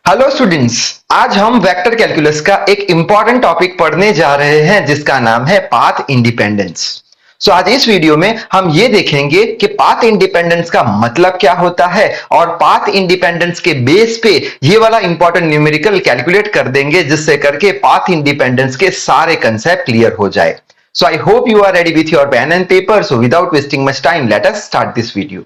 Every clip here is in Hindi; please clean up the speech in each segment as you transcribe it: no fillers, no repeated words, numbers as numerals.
Hello students. आज हम वेक्टर कैलकुलस का एक इंपॉर्टेंट टॉपिक पढ़ने जा रहे हैं जिसका नाम है पाथ इंडिपेंडेंस। आज इस वीडियो में हम ये देखेंगे कि पाथ इंडिपेंडेंस का मतलब क्या होता है और पाथ इंडिपेंडेंस के बेस पे ये वाला इंपॉर्टेंट न्यूमेरिकल कैलकुलेट कर देंगे जिससे करके पाथ इंडिपेंडेंस के सारे कंसेप्ट क्लियर हो जाए। I hope you are ready with your pen and paper. So without wasting much time let us start this video.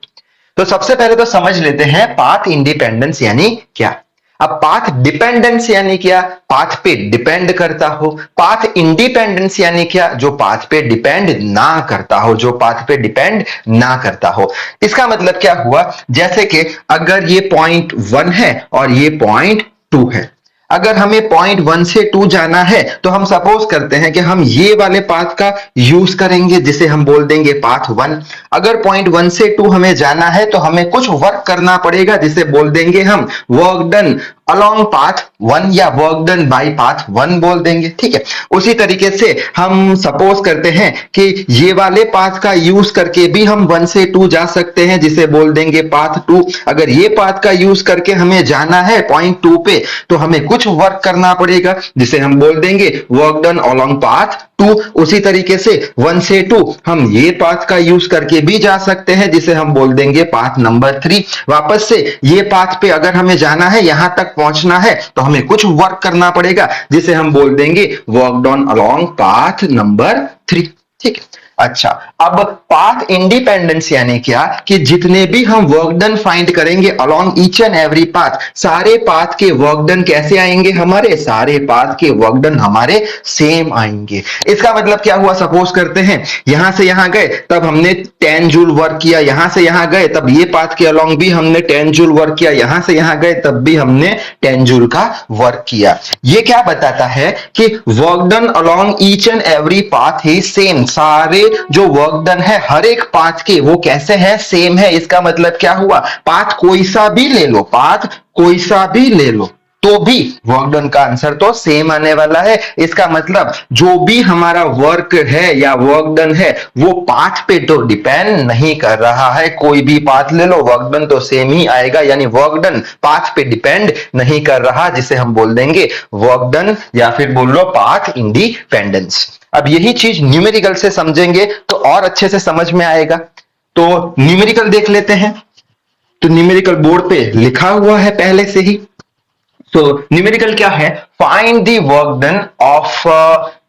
तो सबसे पहले तो समझ लेते हैं पाथ इंडिपेंडेंस यानी क्या। अब पाथ डिपेंडेंस यानी क्या, पाथ पे डिपेंड करता हो। पाथ इंडिपेंडेंस यानी क्या, जो पाथ पे डिपेंड ना करता हो, जो पाथ पे डिपेंड ना करता हो। इसका मतलब क्या हुआ, जैसे कि अगर ये पॉइंट 1 है और ये पॉइंट 2 है, अगर हमें पॉइंट 1 से 2 जाना है तो हम सपोज करते हैं कि हम ये वाले पाथ का यूज करेंगे जिसे हम बोल देंगे पाथ 1। अगर पॉइंट 1 से 2 हमें जाना है तो हमें कुछ वर्क करना पड़ेगा जिसे बोल देंगे हम वर्क डन अलोंग पाथ 1 या वर्क डन बाय पाथ 1 बोल देंगे। ठीक है, उसी तरीके से हम सपोज करते हैं कि ये वाले पाथ का यूज करके भी हम 1 से 2 जा सकते हैं जिसे बोल देंगे पाथ 2। अगर ये पाथ का यूज करके हमें जाना है पॉइंट 2 पे तो हमें कुछ वर्क करना पड़ेगा जिसे हम बोल देंगे वर्क डन अलोंग पाथ 2। उसी तरीके से 1 से 2 हम ये पाथ का यूज करके भी जा सकते हैं जिसे हम बोल देंगे पाथ नंबर 3। वापस से ये पाथ पे अगर हमें जाना है, यहां तक पहुंचना है तो हमें कुछ वर्क करना पड़ेगा जिसे हम बोल देंगे work done along path number 3। ठीक है, अच्छा अब पाथ इंडिपेंडेंस यानी क्या कि जितने भी हम वर्क डन फाइंड करेंगे along each and every path, सारे पाथ के वर्क डन कैसे आएंगे, हमारे सारे पाथ के वर्क डन हमारे सेम आएंगे। इसका मतलब क्या हुआ, सपोज करते हैं यहां से यहां गए तब हमने 10 जूल वर्क किया, यहां से यहां गए तब ये पाथ के अलोंग भी हमने 10 जूल वर्क किया, यहां से यहां गए तब भी हमने 10 जूल का वर्क किया। ये क्या बताता है कि work done along each and every path he same, सारे जो वर्क डन है हर एक पाथ के वो कैसे है, सेम है। इसका मतलब क्या हुआ, पाथ कोई सा भी ले लो, पाथ कोई सा भी ले लो तो भी वर्क डन का आंसर तो सेम आने वाला है। इसका मतलब जो भी हमारा वर्क है या वर्क डन है वो पाथ पे तो डिपेंड नहीं कर रहा है। कोई भी पाथ ले लो वर्क डन तो सेम ही आएगा, यानी वर्क डन पाथ पे डिपेंड नहीं कर रहा, जिसे हम बोल देंगे वर्क डन या फिर बोल लो पाथ इंडिपेंडेंस। अब यही चीज न्यूमेरिकल से समझेंगे तो और अच्छे से समझ में आएगा। तो न्यूमेरिकल देख लेते हैं। तो न्यूमेरिकल बोर्ड पे लिखा हुआ है पहले से ही। तो न्यूमेरिकल क्या है, find the work done of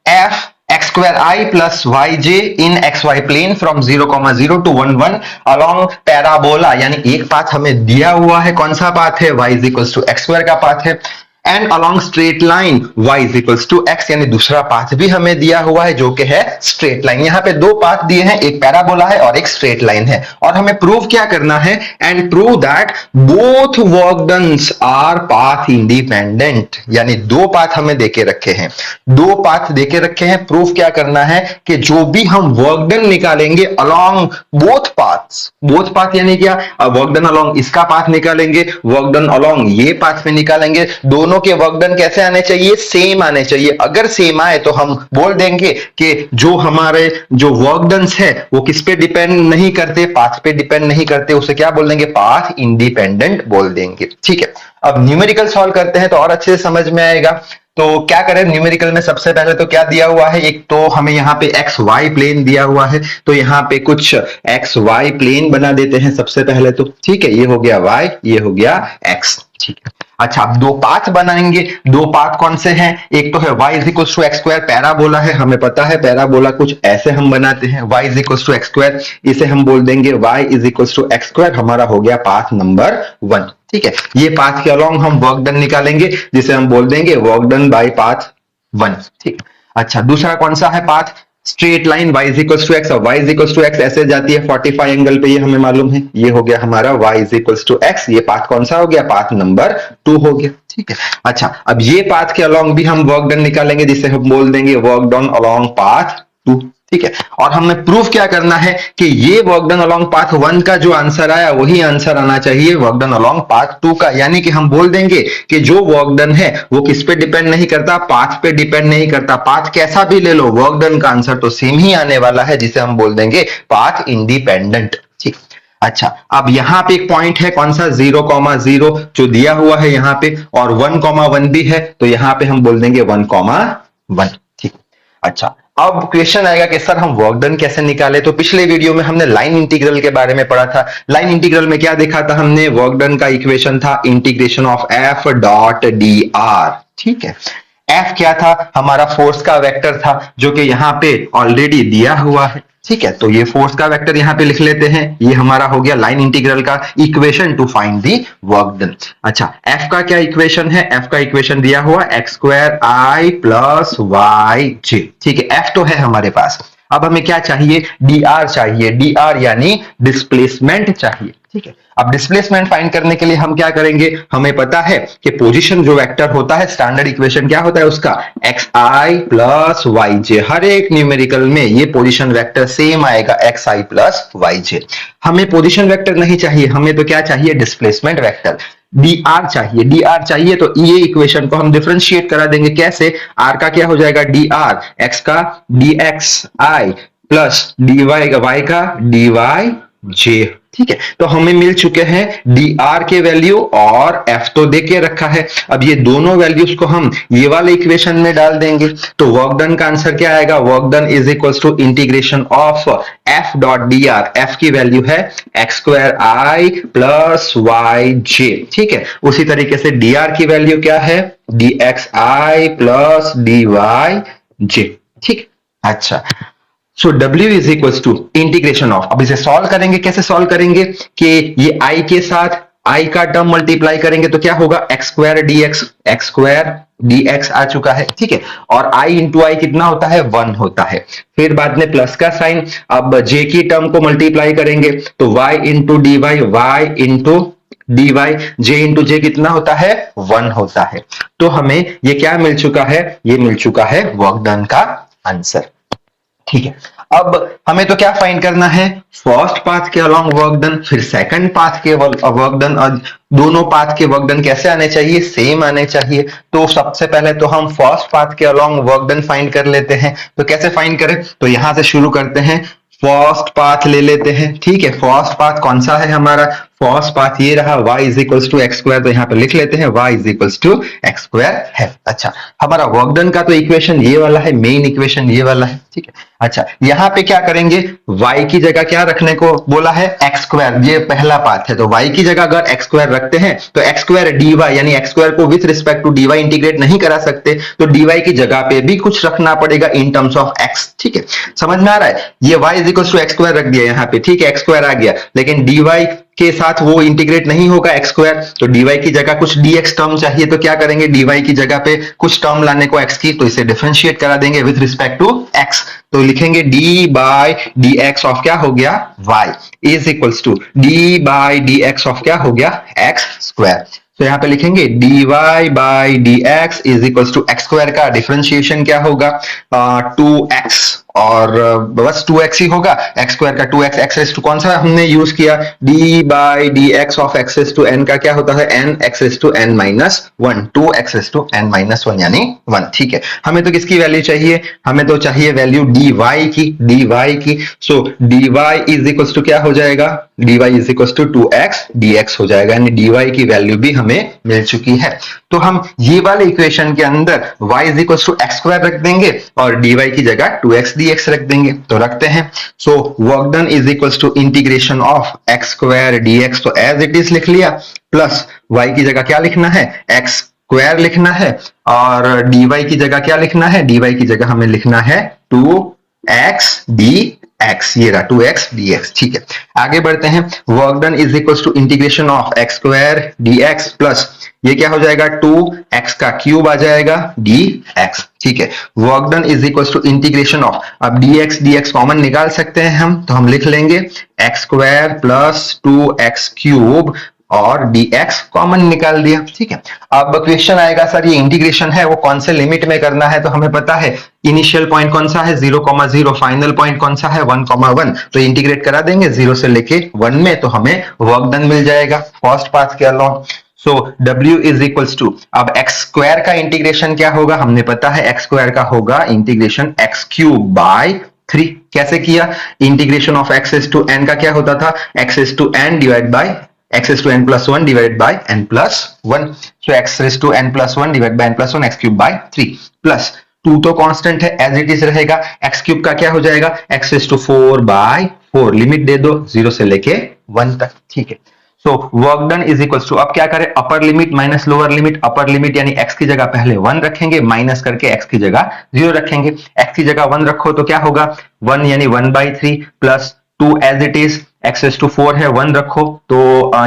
F X square I plus Y J in X Y plane from 0,0 to 1,1 along parabola. यानी एक पाथ हमें दिया हुआ है, कौन सा पाथ है, Y is equals to X square का पाथ है, and along straight line y is equals to x, यानी दूसरा पाथ भी हमें दिया हुआ है जो कि है स्ट्रेट लाइन। यहां पे दो पाथ दिए हैं, एक पैराबोला है और एक स्ट्रेट लाइन है, और हमें प्रूव क्या करना है, and prove that both work dones are path independent. यानी दो पाथ हमें देके रखे हैं, दो पाथ देके रखे हैं, प्रूफ क्या करना है कि जो भी हम वर्क डन निकालेंगे along both paths, both path यानी क्या, वर्क डन अलोंग इसका पाथ निकालेंगे, वर्क डन अलोंग ये पाथ में निकालेंगे, दोनों के वर्क डन कैसे आने चाहिए, सेम आने चाहिए। अगर सेम आए तो हम बोल देंगे कि जो हमारे जो वर्क डन्स है वो किस पे डिपेंड नहीं करते, पाथ पे डिपेंड नहीं करते, उसे क्या बोल देंगे, पाथ इंडिपेंडेंट बोल देंगे। ठीक है, अब न्यूमेरिकल सॉल्व करते हैं तो और अच्छे से समझ में आएगा। तो क्या करें, न्यूमेरिकल में सबसे पहले तो क्या दिया हुआ है, एक तो हमें यहाँ पे एक्स वाई प्लेन दिया हुआ है, तो यहाँ पे कुछ एक्स वाई प्लेन बना देते हैं सबसे पहले तो। ठीक है, ये हो गया वाई, ये हो गया एक्स। ठीक है, अच्छा अब दो पाथ बनाएंगे। दो पाथ कौन से हैं, एक तो है y is equal to X square, parabola है, हमें पता है पैराबोला कुछ ऐसे हम बनाते हैं, y is equal to X square, इसे हम बोल देंगे y is equal to X square, हमारा हो गया पाथ नंबर 1। ठीक है, ये पाथ के अलोंग हम वर्क डन निकालेंगे जिसे हम बोल देंगे वर्क डन बाय पाथ 1। ठीक, अच्छा दूसरा कौन सा है path, straight line y is equal to X, और y is equal to X ऐसे जाती है 45 एंगल पे, ये हमें मालूम है, ये हो गया हमारा y is equal to X, ये पाथ कौन सा हो गया, पाथ नंबर 2 हो गया। ठीक है, अच्छा अब ये पाथ के अलोंग भी हम वर्क डन निकालेंगे जिसे हम बोल देंगे वर्क डन अलोंग पाथ 2। ठीक है, और हमें प्रूफ क्या करना है कि ये वर्क डन अलोंग पाथ 1 का जो आंसर आया वही आंसर आना चाहिए वर्क डन अलोंग पाथ 2 का। यानी कि हम बोल देंगे कि जो वर्क डन है वो किस पे डिपेंड नहीं करता, पाथ पे डिपेंड नहीं करता, पाथ कैसा भी ले लो वर्क डन का आंसर तो सेम ही आने वाला है जिसे हम बोल देंगे पाथ इंडिपेंडेंट। ठीक, अच्छा, अब यहाँ पे एक पॉइंट है कौन सा 0,0 जो दिया हुआ है यहाँ पे, और 1,1 भी है, तो यहाँ पे हम बोल देंगे 1,1। ठीक। अच्छा, अब क्वेश्चन आएगा कि सर हम वर्क डन कैसे निकाले। तो पिछले वीडियो में हमने लाइन इंटीग्रल के बारे में पढ़ा था। लाइन इंटीग्रल में क्या देखा था हमने, वर्क डन का इक्वेशन था integration of F dot D are. ठीक है, एफ क्या था, हमारा फोर्स का वेक्टर था जो कि यहाँ पे ऑलरेडी दिया हुआ है। ठीक है, तो ये फोर्स का वेक्टर यहाँ पे लिख लेते हैं, ये हमारा हो गया लाइन इंटीग्रल का equation two find the work done. अच्छा, एफ का क्या इक्वेशन है, एफ का इक्वेशन दिया हुआ x square I plus Y J. ठीक है, एफ तो है हमारे पास। अब हमें क्या चाहिए, डी आर चाहिए, डी आर यानी डिस्प्लेसमेंट चाहिए। ठीक है, अब डिस्प्लेसमेंट फाइंड करने के लिए हम क्या करेंगे, हमें पता है कि पोजीशन जो वेक्टर होता है, स्टैंडर्ड इक्वेशन क्या होता है उसका, एक्स आई प्लस वाई जे। हर एक न्यूमेरिकल में ये पोजीशन वेक्टर सेम आएगा, एक्स आई प्लस वाई जे। हमें पोजीशन वेक्टर नहीं चाहिए, हमें तो क्या चाहिए, डिस्प्लेसमेंट वेक्टर, डी आर चाहिए। डी आर चाहिए तो ये इक्वेशन को हम डिफरेंशिएट करा देंगे, कैसे, आर का क्या हो जाएगा डी आर, एक्स का D X I plus D Y, Y का डी वाई जे। ठीक है, तो हमें मिल चुके हैं डी आर के वैल्यू और एफ तो दे के रखा है। अब ये दोनों वैल्यूज को हम ये वाले इक्वेशन में डाल देंगे, तो वर्क डन का आंसर क्या आएगा, work done is equal to integration of F dot D R. F की वैल्यू है X square I plus Y J. ठीक है, उसी तरीके से डी आर की वैल्यू क्या है, D X I plus D Y J. ठीक, अच्छा, so W is equal to integration of, अब इसे सॉल्व करेंगे, कैसे सॉल्व करेंगे कि ये I के साथ I का टर्म मल्टीप्लाई करेंगे तो क्या होगा, एक्स स्क्वायर डी एक्स आ चुका है। ठीक है, और I इंटू आई कितना होता है, 1 होता है। फिर बाद में प्लस का साइन, अब J की टर्म को मल्टीप्लाई करेंगे तो y into d y into d Y, j into j कितना होता है, 1 होता है। तो हमें ये क्या मिल चुका है, ये मिल चुका है वर्क डन का आंसर। ठीक है, अब हमें तो क्या फाइंड करना है, फर्स्ट पाथ के अलोंग वर्क डन, फिर सेकंड पाथ के वर्क डन। और दोनों पाथ के वर्क डन कैसे आने चाहिए, सेम आने चाहिए। तो सबसे पहले तो हम फर्स्ट पाथ के अलोंग वर्क डन फाइंड कर लेते हैं। तो कैसे फाइंड करें, तो यहां से शुरू करते हैं, फर्स्ट पाथ ले लेते हैं। ठीक है, फर्स्ट पाथ कौन सा है हमारा, फर्स्ट पाथ ये रहा, y is equals to X square, तो यहाँ पे लिख लेते हैं y is equals to X square है। अच्छा, हमारा वर्क डन का तो इक्वेशन ये वाला है, मेन इक्वेशन ये वाला है। ठीक है, अच्छा, यहाँ पे क्या करेंगे, y की जगह क्या रखने को बोला है, एक्स स्क्वायर, ये पहला पाथ है, तो y की जगह अगर एक्स स्क्वायर रखते हैं तो एक्स स्क्वायर डी वाई, यानी एक्स स्क्वायर को with respect to D Y integrate नहीं करा सकते, तो डी वाई की जगह पे भी कुछ रखना पड़ेगा इन टर्म्स ऑफ x। ठीक है, समझ में आ रहा है, ये y is equal to X square रख दिया यहाँ पे। ठीक है, एक्स स्क्वायर आ गया, लेकिन डी वाई के साथ वो इंटीग्रेट नहीं होगा एक्स स्क्वायर, तो dy की जगह कुछ dx टर्म चाहिए, तो क्या करेंगे, dy की जगह पे कुछ टर्म लाने को x की, तो इसे डिफरेंशिएट करा देंगे विथ रिस्पेक्ट टू x। तो लिखेंगे d by D X of क्या हो गया, y is equals to d by D X of क्या हो गया, एक्स स्क्वायर। तो यहाँ पे लिखेंगे dy by D X is equals to X square का डिफरेंशिएशन क्या होगा, 2x, और बस 2x ही होगा, एक्स स्क्वायर का 2x, एक्स रेस टू कौन सा हमने यूज किया, d by D X of X raise to n का क्या होता है, n X raise to n minus 1, 2x raise to n minus 1 यानी 1। ठीक है, हमें तो किसकी वैल्यू चाहिए, हमें तो चाहिए वैल्यू dy की। So dy is equals to क्या हो जाएगा, dy is equals to 2x dx हो जाएगा, यानी dy की वैल्यू भी हमें मिल चुकी है। तो हम ये वाले इक्वेशन के अंदर y is equals to X square रख देंगे और dy की जगह 2x dx रख देंगे, तो रखते हैं। So work done is equals to integration of X square dx, तो एज इट इज लिख लिया, प्लस y की जगह क्या लिखना है, एक्स स्क्वायर लिखना है, और dy की जगह क्या लिखना है, dy की जगह हमें लिखना है 2x dx, ये रहा 2x dx। ठीक है, आगे बढ़ते हैं, work done is equals to integration of X square dx plus ये क्या हो जाएगा, 2x का क्यूब आ जाएगा dx। ठीक है, work done is equals to integration of, अब dx कॉमन निकाल सकते हैं हम, तो हम लिख लेंगे X square plus 2x cube और dx कॉमन निकाल दिया। ठीक है, अब क्वेश्चन आएगा सर ये इंटीग्रेशन है वो कौन से लिमिट में करना है, तो हमें पता है इनिशियल पॉइंट कौन सा है 0,0, फाइनल पॉइंट कौन सा है 1,1, तो इंटीग्रेट करा देंगे 0 से लेके 1 में, तो हमें वर्क डन मिल जाएगा फर्स्ट पाथ के along. So W is equals to, अब एक्स स्क्वायर का इंटीग्रेशन क्या होगा, हमने पता है एक्स स्क्वायर का होगा इंटीग्रेशन एक्स क्यूब बाय 3। कैसे किया? Integration of x is to n का क्या होता था? x is to n divide by x is to n plus 1 divide by n plus 1। So x is to n plus 1 divide by n plus 1 x cube by 3 plus 2 तो कांस्टेंट है एज इट इज रहेगा। x क्यूब का क्या हो जाएगा? x is to 4 by 4। Limit दे दो 0 से लेके 1 तक। ठीक है, so work done is equal to, अब क्या करें? Upper limit minus lower limit. Upper limit यानी x की जगह पहले 1 रखेंगे, माइनस करके x की जगह 0 रखेंगे। x की जगह 1 रखो तो क्या होगा? 1 यानी 1/3 plus 2 as it is. x is to 4 है, 1 रखो तो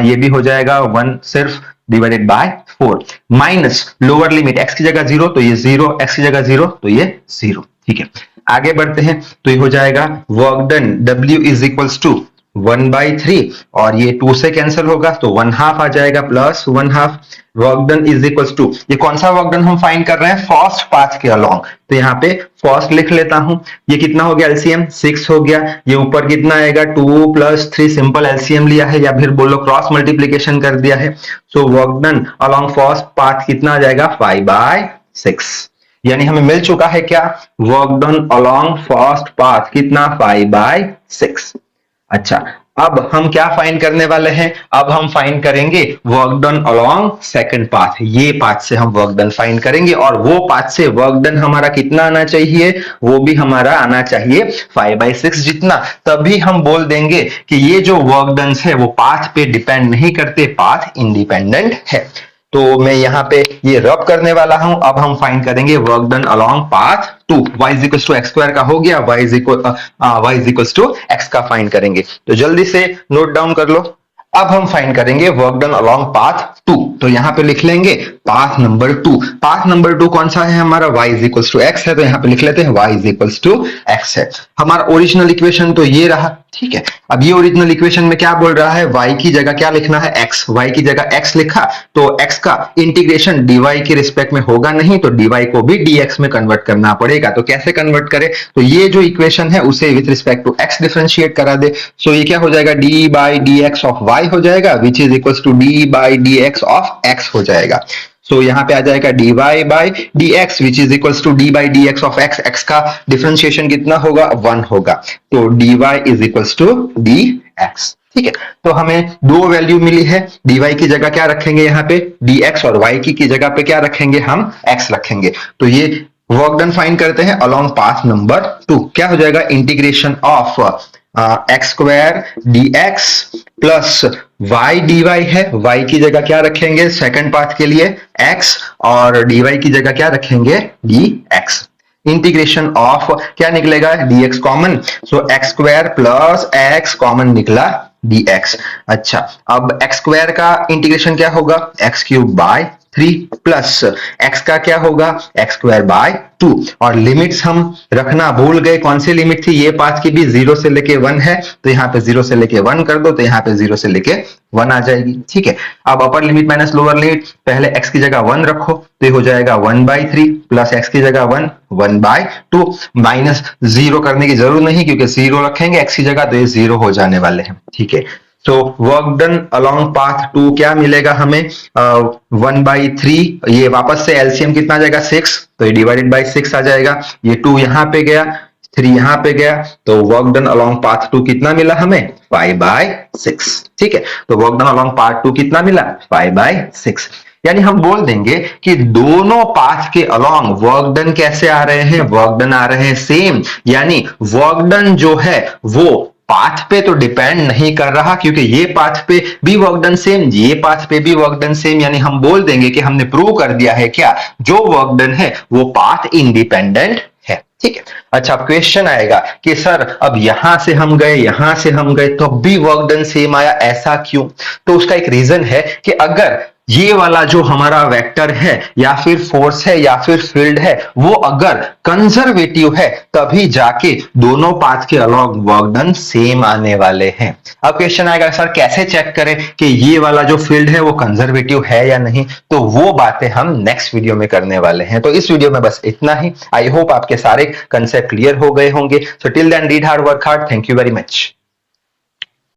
ये भी हो जाएगा 1 सिर्फ divided by 4 minus lower limit x की जगह 0 तो ये 0, x की जगह 0 तो ये 0। ठीक है, आगे बढ़ते हैं तो ये हो जाएगा work done w is equals to 1/3 और ये 2 से कैंसिल होगा तो 1/2 आ जाएगा plus 1/2। Work done is equals to, ये कौन सा वर्क डन हम फाइंड कर रहे हैं? फर्स्ट पाथ के अलोंग, तो यहाँ पे फर्स्ट लिख लेता हूं। ये कितना हो गया? एलसीएम 6 हो गया। ये ऊपर कितना आएगा? 2 प्लस 3, सिंपल एलसीएम लिया है या फिर बोलो क्रॉस मल्टीप्लीकेशन कर दिया है। So work done along first path कितना आ जाएगा? 5/6। यानी हमें मिल चुका है क्या? Work done along first path कितना? 5/6। अच्छा, अब हम क्या फाइंड करने वाले हैं? अब हम फाइंड करेंगे work done along second path. ये पाथ से हम वर्क डन फाइंड करेंगे और वो पाथ से वर्क डन हमारा कितना आना चाहिए? वो भी हमारा आना चाहिए 5/6 जितना। तभी हम बोल देंगे कि ये जो वर्क डन है वो पाथ पे डिपेंड नहीं करते, पाथ इंडिपेंडेंट है। तो मैं यहाँ पे ये रब करने वाला हूं। अब हम फाइंड करेंगे work done along path 2। y is equal to X square का हो गया, y is equal to x का फाइंड करेंगे। तो जल्दी से नोट डाउन कर लो। अब हम फाइंड करेंगे वर्क डन अलोंग पाथ 2। तो यहां पे लिख लेंगे पाथ नंबर 2। पाथ नंबर 2 कौन सा है हमारा? y is equal to x है, तो यहां पे लिख लेते हैं y is equal to x है। हमारा ओरिजिनल इक्वेशन तो ये रहा। ठीक है, अब ये ओरिजिनल इक्वेशन में क्या बोल रहा है? y की जगह क्या लिखना है? x। y की जगह x लिखा तो x का इंटीग्रेशन dy के रिस्पेक्ट में होगा नहीं, तो dy को भी dx में कन्वर्ट करना पड़ेगा। तो कैसे कन्वर्ट करें? तो ये जो इक्वेशन है उसे with respect to x differentiate करा दे। सो ये क्या हो जाएगा? d by dx of y हो जाएगा which is equal to d by dx of x हो जाएगा। सो यहाँ पे आ जाएगा dy by dx which is equal to d by dx of x। x का डिफरेंशिएशन कितना होगा? 1 होगा, तो dy is equal to dx। ठीक है, तो हमें दो वैल्यू मिली है। dy की जगह क्या रखेंगे यहाँ पे? dx और y की जगह पे क्या रखेंगे? हम x रखेंगे। तो ये वर्क डन फाइंड करते हैं अलोंग पाथ नंबर 2। क्या हो जाएगा? Integration of X square dx plus y dy है। y की जगह क्या रखेंगे सेकंड पाथ के लिए? x और dy की जगह क्या रखेंगे? dx। इंटीग्रेशन ऑफ क्या निकलेगा? dx common, so x square plus x common निकला dx। अच्छा, अब x स्क्वायर का इंटीग्रेशन क्या होगा? x cube by 3 plus x का क्या होगा? x square by 2। और लिमिट्स हम रखना भूल गए। कौन सी लिमिट थी? ये पाथ की भी 0 से लेके 1 है, तो यहाँ पे 0 से लेके 1 कर दो तो यहाँ पे 0 से लेके 1 आ जाएगी। ठीक है, अब अपर लिमिट माइनस लोअर लिमिट, पहले x की जगह 1 रखो तो ये हो जाएगा 1/3 प्लस x की जगह 1 1/2 माइनस 0 करने की जरूरत नहीं क्योंकि 0 रखेंगे x की जगह तो ये 0 हो जाने वाले हैं। ठीक है, तो वर्क डन अलोंग पाथ 2 क्या मिलेगा हमें? 1/3। ये वापस से एलसीएम कितना आ जाएगा? 6, तो ये डिवाइडेड बाय 6 आ जाएगा। ये 2 यहां पे गया, 3 यहां पे गया, तो वर्क डन अलोंग पाथ 2 कितना मिला हमें? 5/6। ठीक है, तो वर्क डन अलोंग पाथ 2 कितना मिला? 5/6। यानी हम बोल देंगे कि दोनों पाथ के अलोंग वर्क डन कैसे आ रहे हैं? वर्क डन आ रहे हैं सेम। यानी वर्क डन जो है वो पाथ पे तो डिपेंड नहीं कर रहा क्योंकि ये पाथ पे भी वर्क डन सेम, ये पाथ पे भी वर्क डन सेम। यानी हम बोल देंगे कि हमने प्रूव कर दिया है क्या? जो वर्क डन है वो पाथ इंडिपेंडेंट है। ठीक है, अच्छा, अब क्वेश्चन आएगा कि सर अब यहां से हम गए, यहां से हम गए तो भी वर्क डन सेम आया, ऐसा क्यों? तो उसका एक रीजन है कि अगर ये वाला जो हमारा वेक्टर है या फिर फोर्स है या फिर फील्ड है वो अगर कंजर्वेटिव है तभी जाके दोनों पाथ के अलोंग वर्क डन सेम आने वाले हैं। अब क्वेश्चन आएगा सर कैसे चेक करें कि ये वाला जो फील्ड है वो कंजर्वेटिव है या नहीं? तो वो बातें हम नेक्स्ट वीडियो में करने वाले हैं। तो इस वीडियो में बस इतना ही। आई होप आपके सारे कंसेप्ट क्लियर हो गए होंगे। So till then read hard, work hard. Thank you very much.